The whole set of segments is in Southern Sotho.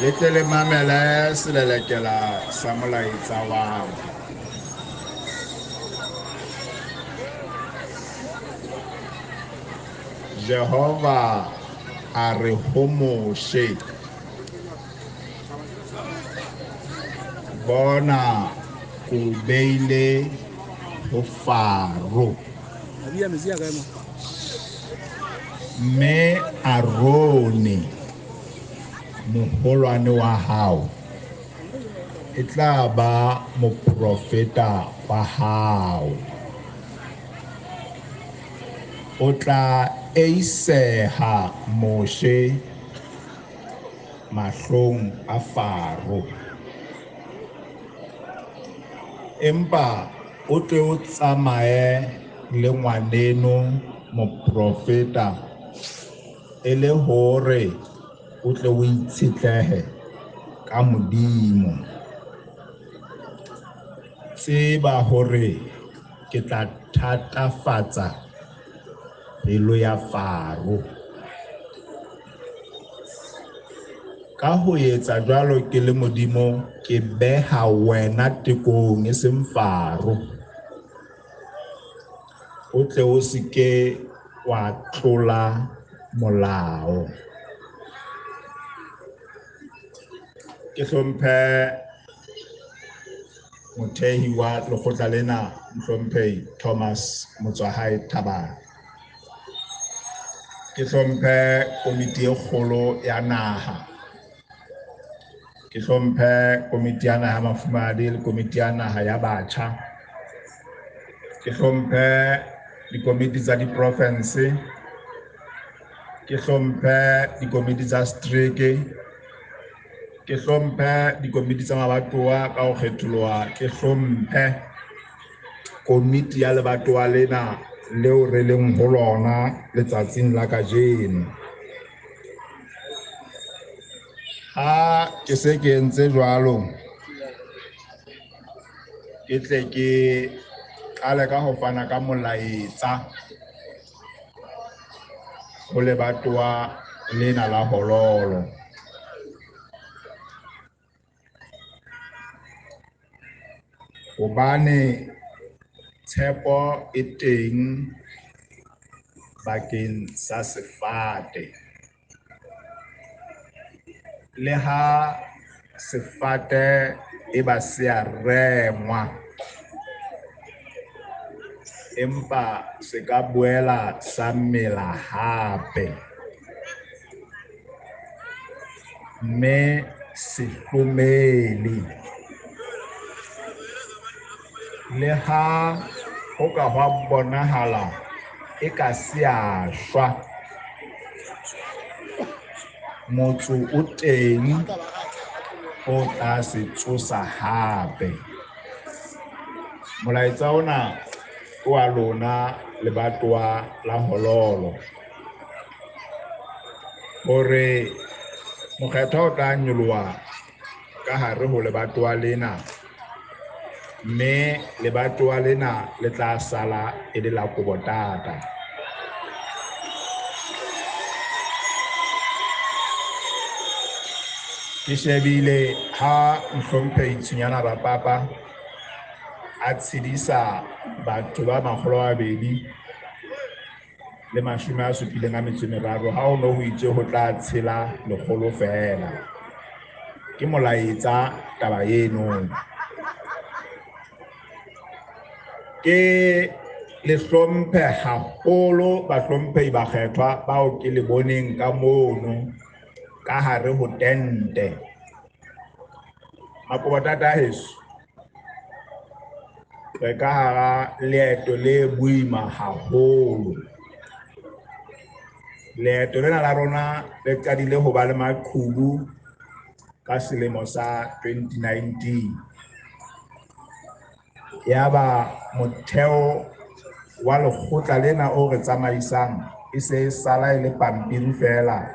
le tle le mamele selelekela sa molaetsa wa hao. Jehova a re ho Moshe, bona o beile ho Faro, mme Arone moholwane wa hao e tla ba moprofeta wa hao. O tla eiseha Moshe mahlong a Faro, empa o tle o tsamaye le ngwaneno moprofeta e le hore o tle o itshetlehe ka Modimo. Tseba hore ke tla thatafatsa pelo ya Faro. Ka ho etsa jwalo ke le Modimo, ke beha wena tekong e seng Faro. O tle o se ke wa tlola molao. Ke hlomphe mothehi wa lekgotla lena, mohlomphehi Thomas Motswahae Thabang. Ke hlomphe komiti e kgolo ya naha. Ke hlomphe komiti ya naha ya mafumahadi le komiti ya naha ya batjha. Ke hlomphe dikomiti tsa diprovince. Ke hlomphe dikomiti tsa setereke. Ke hlomphe dikomiti tsa mabatowa ka ho kgetholloha. Ke hlomphe komiti ya lebatowa lena leo re leng ho lona letsatsing la kajeno. Ha ke se ke entse jwalo, ke tle ke qale ka ho fana ka molaetsa ho lebatowa lena la Hololo. Hobane tshepo e teng bakeng sa sefate. Le ha sefate e ba se a rengwa, empa se ka boela sa mela hape, mme se hlomele. Le ha ho ka hwa bonahala e ka se a shwa, motso o teng o tla se tsosa hape. Molaetsa ona o a lona lebatowa la Hololo, hore mokgethwa o tla nyoloha ka hare ho lebatowa lena, mme lebatowa lena le tla sala e le la Kobotata. Ke shebile ha mohlomphehi Tshwenyana Bapapa a tshedisa batho ba 273 ha ono ho itse ho tla tshela 100 fela. Ke molaetsa taba eno. Ke le hlomphe haholo bahlomphehi ba kgethwa bao ke le boneng ka mono ka hare ho tente. Makobotata heso, re ka hara leeto le boima haholo. Leeto lena la rona le qadile ho ba le maqhubu ka selemo sa 2019. Yaba motheo wa lekgotla lena o re tsamaisang e se e sala e le pampiri fela,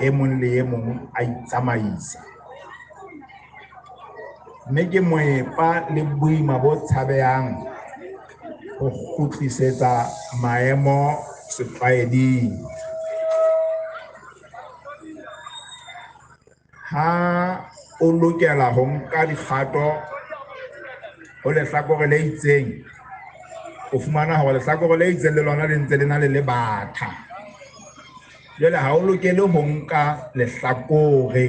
e mong le e mong a itsamaisa. Mme ke moepa le boima bo tshabehang ho kgutlisetsa maemo setlwaeding. Ha o lokela ho nka dikgato ho lehlakore le itseng o fumana hore lehlakore le itseng le lona le ntse le na le lebatha jwale ha o lokele ho nka lehlakore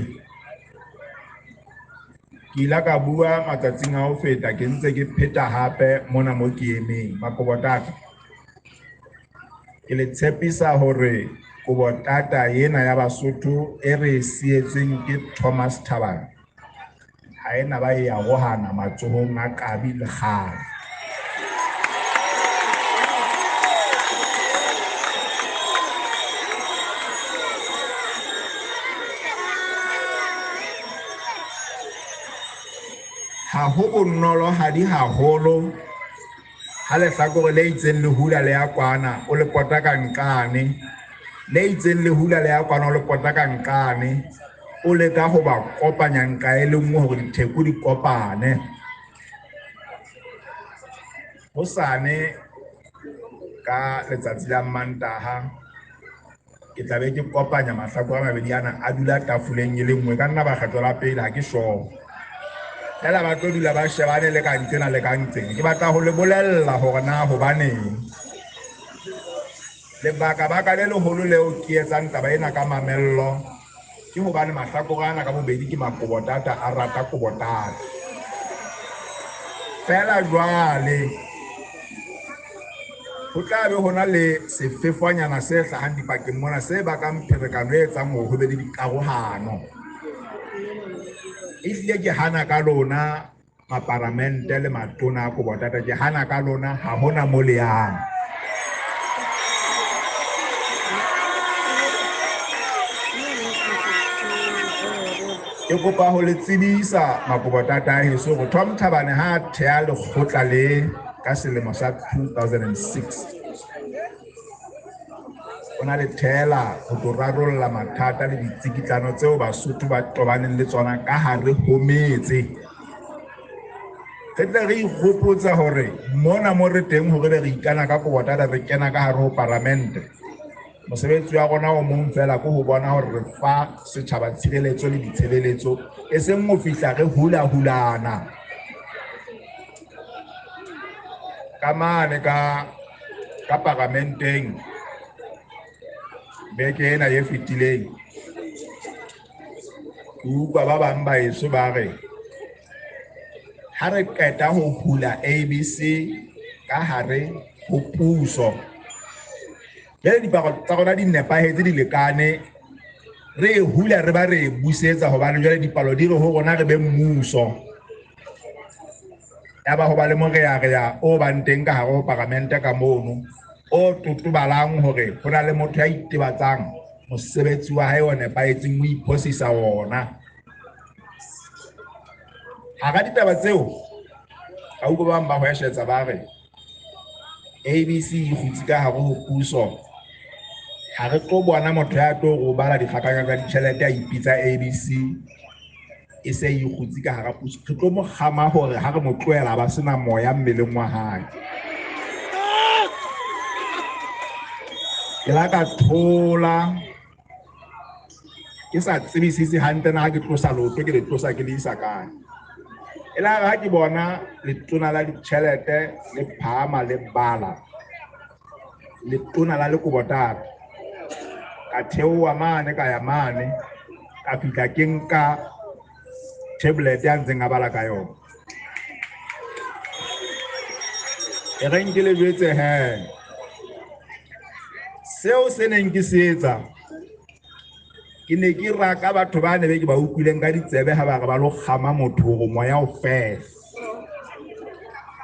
ke ila ka bua matsatsing a ho feta ke ntse ke pheta hape mona mo ke emeng makobotata ke le tshepisa hore kobotata ena ya Basotho e re sietseng ke Thomas Thabang ha ena ba e arohana matsohong a Kabi le Kgale ha ho bonolo ha di haholo ha lehlakore le itseng le hula le ya kwana o le pota ka nkane le itseng le hula le ya kwana o le pota ka nkane o le ka ho ba kopanya nka e le nngwe hore ditheko di kopane hosane ka letsatsi la Mantaha ke tla be ke kopanya mahlakore a mabedi ana a dula tafoleng e le nngwe ka nna ba kgetlo la pele ha ke sure hela ba tlo dula ba shebane le ka ntsena le ka ntseng ke batla ho le bolella hore na hobaneng lebaka le leholo leo ke etsang taba ena ka mamello ke hobane mahlakore ana ka bobedi ke makobotata a rata kobotata fela jwale ho tla be hona le sefefonyana se hlahang dipakeng mona se bakang pherekano e etsang hore ho be le dikarohano ehlile ke hana ka lona maparamente le matona a kobotata ke hana ka lona ha hona mo le yang ke kopa ho le tsebisa makobotata a heso hore Tom Thabane ha a thea lekgotla le ka selemo sa 2006 ona le thela ho tlo rarolla mathata le ditsikitlano tseo Basotho ba tobaneng le tsona ka hare ho metse re tle re ikgopotsa hore mona mo re teng hore re ikana ka kobotata re kena ka hare ho parlamente mosebetsi wa rona o mong fela ko ho bona hore re fa setjhaba tshireletso le ditshebeletso e seng mo fihla re hulana ka mane ka parlamenteng beke ena ye fetileng ke utlwa ba bang ba eso ba re ha re qeta ho hula ABC ka hare ho puso jwale diparo tsa rona di nepahetse di lekane re hula re ba re busetsa hobane jwale dipalo di re ho rona re be mmuso ya ba ho ba le morearea o bang teng ka hare ho parlamente ka mono o totobalang hore ho na le motho ya itebatsang mosebetsi wa hae o nepahetseng o iphosisa ona hara ditaba tseo ka utlwa bang ba hweshetsa ba re ABC e kgutsi ka hare ho puso ha re tlo bona motho ya tlo go bala dikgakanya tsa ditjhelete a ipitsa ABC e se e kgutsi ka hara puso re tlo mo kgama hore ha re mo tloela ba sena moya mmeleng wa hae ke la ka thola ke sa tsebisisi hantle na ha ke tlosa loto ke le tlosa ke le isa kae e la ha ke bona letona la ditjhelete le phama le bala letona la lekobotata ka theoha mane ka ya mane ka fihla ke nka tablet ya ntseng a bala ka yona e reng ke le jwetse he seo se neng ke se etsa ke ne ke raka batho ba ne be ke ba utlwileng ka ditsebe ha ba re ba lo kgama motho hore moya o fela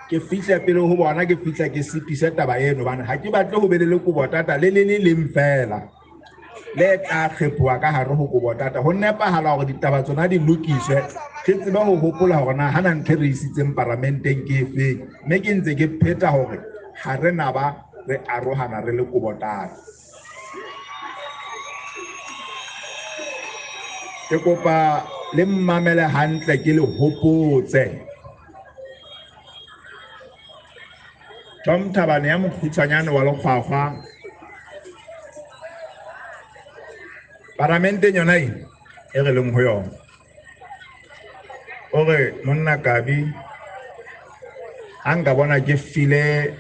ke fihla pele ho bona ke fihla ke sitise taba eno bana ha ke batle ho be le lekobotata le leng fela le tla kgephuwa ka hare ho kobotata ho nepahala hore ditaba tsona di lokiswe ke tsebe ho hopola hore na hana ntho re isitseng parlamenteng ke efeng mme ke ntse ke pheta hore ha re na ba re arohana re le kobotata ke kopa le mmamele hantle ke le hopotse Tom Thabane ya mokgutshwanyane wa lekgwakgwa parlamenteng yona e re leng ho yona ore monna Kabi anga bona ke file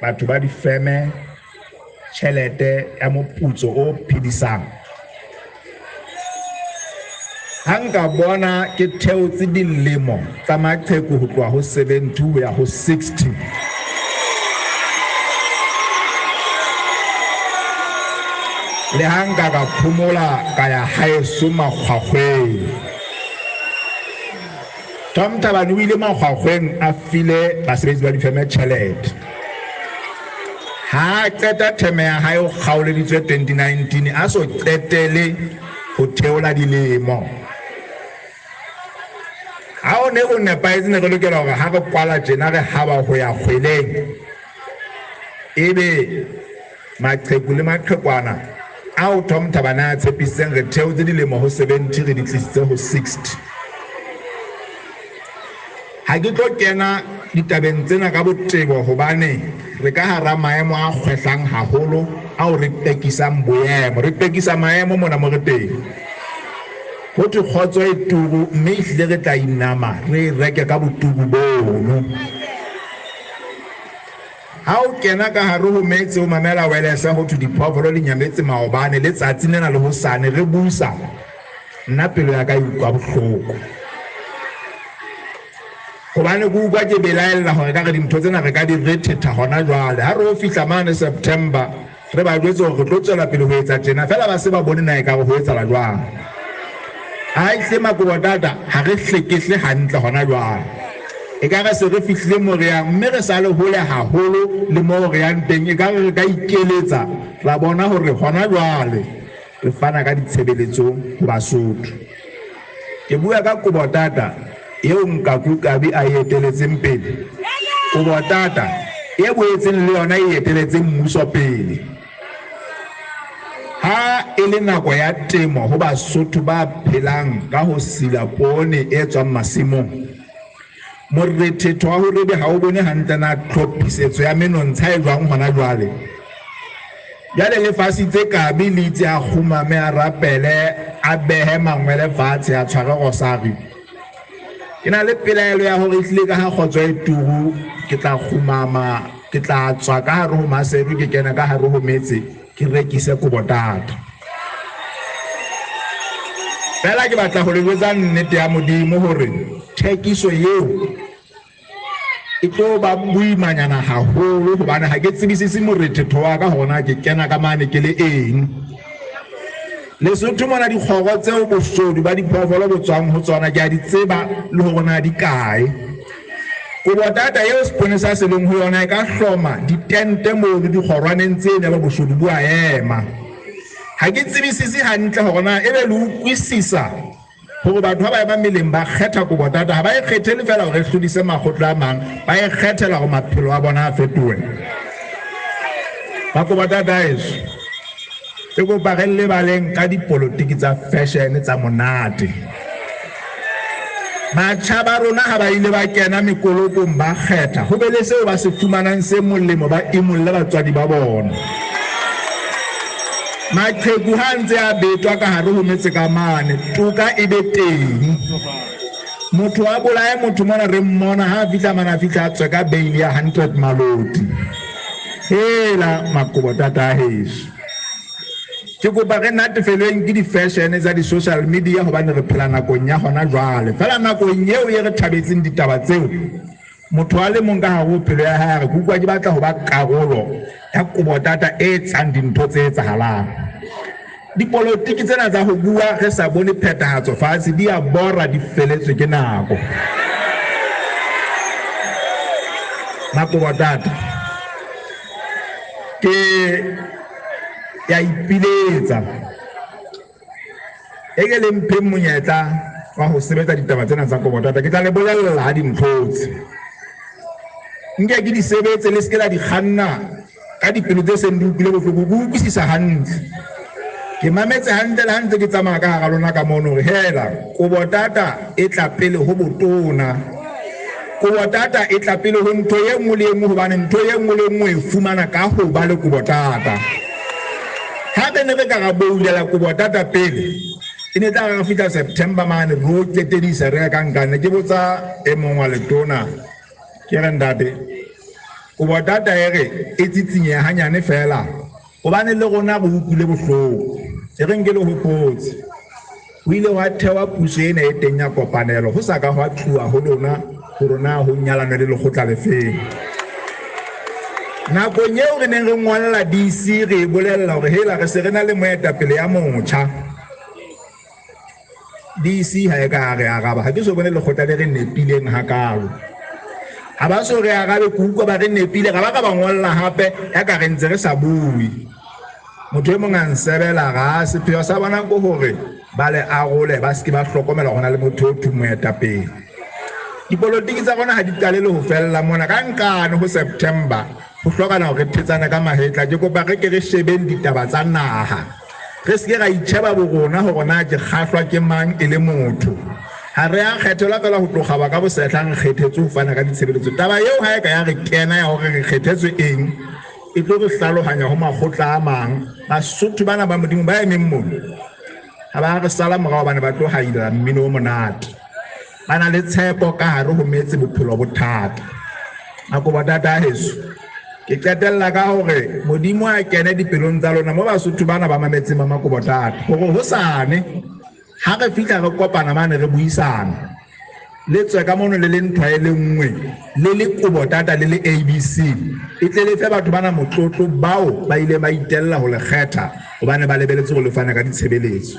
batho ba di feme tšhelete ya moputso o phedisang hanga bona ke theotse dilemo tsa maqheku ho tloha ho 70 ya ho 60 le hanga ka phumola ka ya haeso makgwakgweng Tom Thabane o ile makgwakgweng a file basebetsi ba difeme tšhelete ha qeta theme ya hae o kgaoleditswe 2019 a so qetele ho theola dilemo ha o ne o nepaetse ne re lokela hore ha re kwala tjena re haba ho ya kgweleng ebe maqheku le maqhekwana ao Tom Thabane a tshepiseng re theotse dilemo ho 70 re di tlisitse ho 60 ha ke tlo kena ditabeng tsena ka botebo hobane re ka hara maemo a kgwehlang haholo ao re pekisang boemo re pekisa maemo mona mo re teng ho te kgotso e turu mme ehlile re tla inama re reke ka botubu bono ha o kena ka hare ho metse o mamela welesa ho thu diphoofolo le nyametse maobane le tsatsi nena le hosane re busa nna pelo ya ka e utlwa bohloko hobane go utlwa ke belaela hore ka re dintho tsena re ka di rethetha hona jwale ha re o fihla mane September re ba jwetse hore re tlo tswela pele ho etsa tjena fela ba se ba bone na e ka ho etsahala jwang ha ise makobo data ha re hlekehle hantle hona jwale e ka re se re fihlile mo re yang mme re sa le hole haholo le mo re yang teng e ka re ka ikeletsa ra bona hore hona jwale re fana ka ditshebeletso ho Basotho ke bua ka Kobo Tata eo Nkaku Kabi a eteletseng pele Kobo Tata e boetseng le yona e eteletseng mmuso pele ha e le nako ya temo ho Basotho ba phelang ka ho sila poone e tswang masimong morethetho wa hore be ha o bone hantle na tlhophisetso ya menontsha e jwang hona jwale jale le fasitse Kabi le itse a khumame a rapele a behe mangwele fatshe a tshware go sari ina le pelaelo ya hore ehlile ka ha khotso e turu ke tla khumama ke tla tswa ka hare ho maseru ke kena ka hare ho metse ke rekise Kobo Tata fela ke batla ho le jwetsa nnete ya modimo hore thekiso eo e tlo ba buimanyana haholo hobane ha ke tsebisise morethetho wa ka hona ke kena ka mane ke le eng Lesotho mona dikgogo tseo bosodi ba diphoofolo bo tswang ho tsona ke a di tseba le ho bona di kae Kobo Tata eo sponsor se leng ho yona e ka hloma ditente mo le dikgorwaneng tsena ba bosodi bo a ema ha ke tsebisise hantle hona ebe le ukwisisa hore batho ba ba meleng ba kgetha Kobo Tata ha ba e khethele fela hore hlodise makgotla a mang ba e khethela go maphelo a bona a fetohe ba Kobo Tata eso e go bagelle baleng ka dipolitiki tsa fashion tsa monate batjha ba rona ha ba ile ba kena mekolokong ba kgetha ho be le seo ba se fumanang se molemo ba imulle batswadi ba bona maqheku ha ntse a betwa ka hare ho metse ka mane toka e be teng motho a bolae motho mona re mmona ha fihla mana fihla tswe ka bail ya 100 maloti hela Kobo Tata heso ke go ba re natefelweng ke di fashion tsa di social media hobane re phela nakong ya hona jwale fela nakong eo e re thabetseng ditaba tseo motho a le mong ka hare ho phelo ya hae go kwa ke batla ho ba karolo ya Kobo Tata e tsang dintho tse etsahalang dipolitiki tsena tsa ho bua re sa bone phethahatso fatshe di a bora di feletswe ke nako Kobo Tata ke ya ipiletsa e ke le mphe monyetla wa ho sebetsa ditaba tsena tsa Kobo Tata ke tla le bolella ha dintlotse nke ke di sebetse le skela di khanna ka dipelo tse seng di utlwile bohloko go utlwisisa hantle ke mametse hantle le hantle ke tsamaya ka hara lona ka mono re hela Kobo Tata e tla pele ho botona Kobo Tata e tla pele ho ntho e nngwe le nngwe hobane ntho e nngwe le nngwe e fumana ka ho ba le Kobo Tata ha ne re ka ga boulela Kobo Tata pele ine tla ga fitla September mane ro tsetedisa re ka nkane ke botsa e mong wa letona ke re ndate o botata ere e tsitsinya hanyane fela o bane le gona go upile bohloko e reng ke le hopotse o ile wa thewa puso ena e teng ya kopanelo go sa ka go tluwa ho lona go rona ho nyalano le lekgotla le feng nako nyeo re neng re ngwalla DC re bolella hore hela re se re na le moetapele ya motjha DC ha e ka re araba ha ke so bone lekgotla le re nepileng hakalo ha ba so re arabe kuku ba re nepile ga ba ka ba ngwalla hape ya ka re ntse re sa bui motho e mong a nsebela ga sepheo sa bona go hore ba le arole ba se ba hlokomela gona le motho o moetapele dipolotiki tsa bona ha di qalele ho fella mona ka nkane ho September ho hlokana hore thetsana ka mahetla ke kopa re ke re shebeng ditaba tsa naha re se ga itsheba bo rona ho rona ke kgahlwa ke mang e le motho ha re a kgethelwa fela ho tloga ba ka bo setlang kgethetse ho fana ka ditshebeletso taba eo ha e ka ya re kena ya hore re kgethetswe eng e tlo re hlalohanya ho makgotla a mang Basotho bana ba modimo ba emeng mona ha ba re sala morao bana ba tlo haila mmino o monate bana le tshepo ka hare ho metse bophelo bothata a go batata heso ke qetella ka hore modimo a kene dipelong tsa lona mo Basotho bana ba mametse mama go botata hore ho sane ha re fitla re kopana mane re buisana le tswe ka mono le ntwa e le nngwe le le kobo tata le le ABC e tle le fe batho bana motlotlo bao ba ile ba itella ho le kgetha hobane ba lebeletse go le fana ka ditshebeletso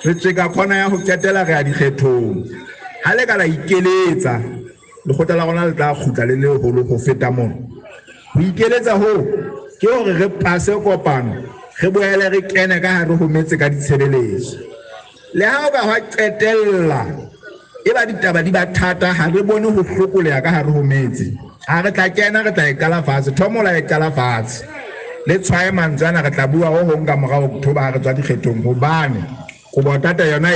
re tseka khona ya ho ketela re a dikgethong ha le ka la ikeletsa le khotla la rona le tla khutla le holo go feta mono ho ikeletsa ho ke hore re pase kopano re boele re kene ka hare ho metse ka ditshebeletso le ha ba ha qetella e ba ditaba di ba thata ha re bone ho hlokoleha ka hare ho metse ha re tla kena re tla e kala fatshe thomola e kala fatshe le tshwae mantsana re tla bua ho hong ka morao October re tswa dikgethong hobane go botata yona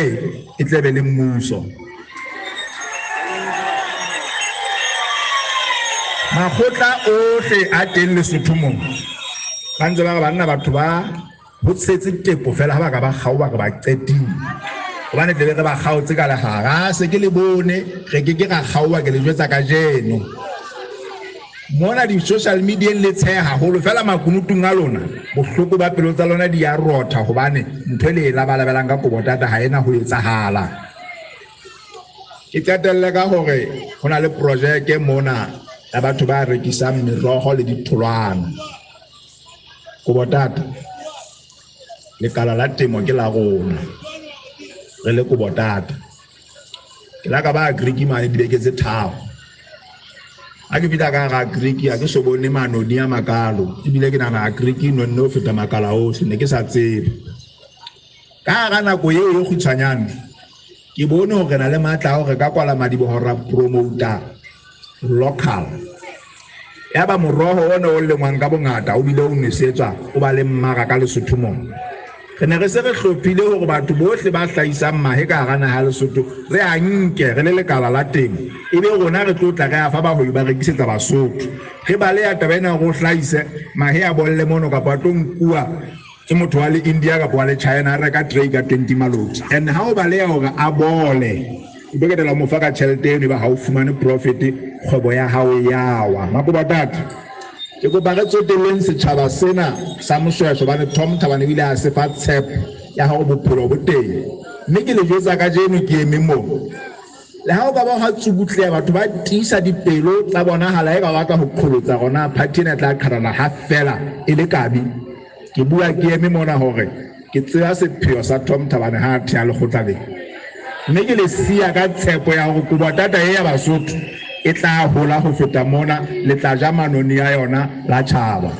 e tlebe le mmuso makgotla ohle a teng Lesotho mong ba ntse ba banna batho ba ho tsetse tepo fela ha ba ka ba kgaoba re ba qetile hobane tle re ba kgaotse ka lehara se ke le bone re ke ra kgaoba ke le jwetsa ka jeno mona di social media le tshe haholo fela makunutung a lona bohloko ba pelo tsa lona di ya rotha hobane ntwe le la balabelang ka kobotata ha ena ho etsahala ke qetelle ka hore hona le project mona ya batho ba rekisang merogo le ditholwana kobotata le kala la temo ke la rona re le kobotata ke la ka ba agriki mane dibeke tse tharo a ke fita ka ga agriki a ke so bone manoni a makalo ebile ke nana agriki no no feta makala o se ne ke sa tsebe ka ga nako eo yo khutshanyane ke bone hore na le matla hore ka kwala madibo hora promoter local ya ba moroho ona o lengwang ka bongata o bile o nesetswa o ba le mmaka ka Lesotho mong re ne re se re hlophile hore batho bohle ba hlaisang mahe ka gana ha Lesotho re a nke re le lekala la teng ebe rona re tlotla re afa ba ho ba rekisetsa Basotho re ba le ya tabena go hlaise mahe a bolle mono ka patong kuwa ke motho wa le India ka bwa le China re ka tray ka 20 maloti and ha o ba le ya hore a bole be ke dela mo fa ka tšhelete eno ba ha o fumane profit kgwebo ya hao yawa makobotata ke go ba re tsoteleng setšhaba sena sa mosweswe bane Tom Thabane bile a se fa tshepo ya hao bophelo bo teng mme ke le jwetsa ka jeno ke eme mo le ha o ka ba ha tsubutleya batho ba tisa dipelo tsa bona hala e ba batla ho qholotsa rona party ena tla qharana ha fela e le kabi ke bua ke eme mona hore ke tsaya sepheo sa Tom Thabane ha thya le khotla le mme ke le sia ka tshepo ya go kobotata e ya Basotho e tla hola ho feta mona le tla ja manoni ya yona la tšhaba.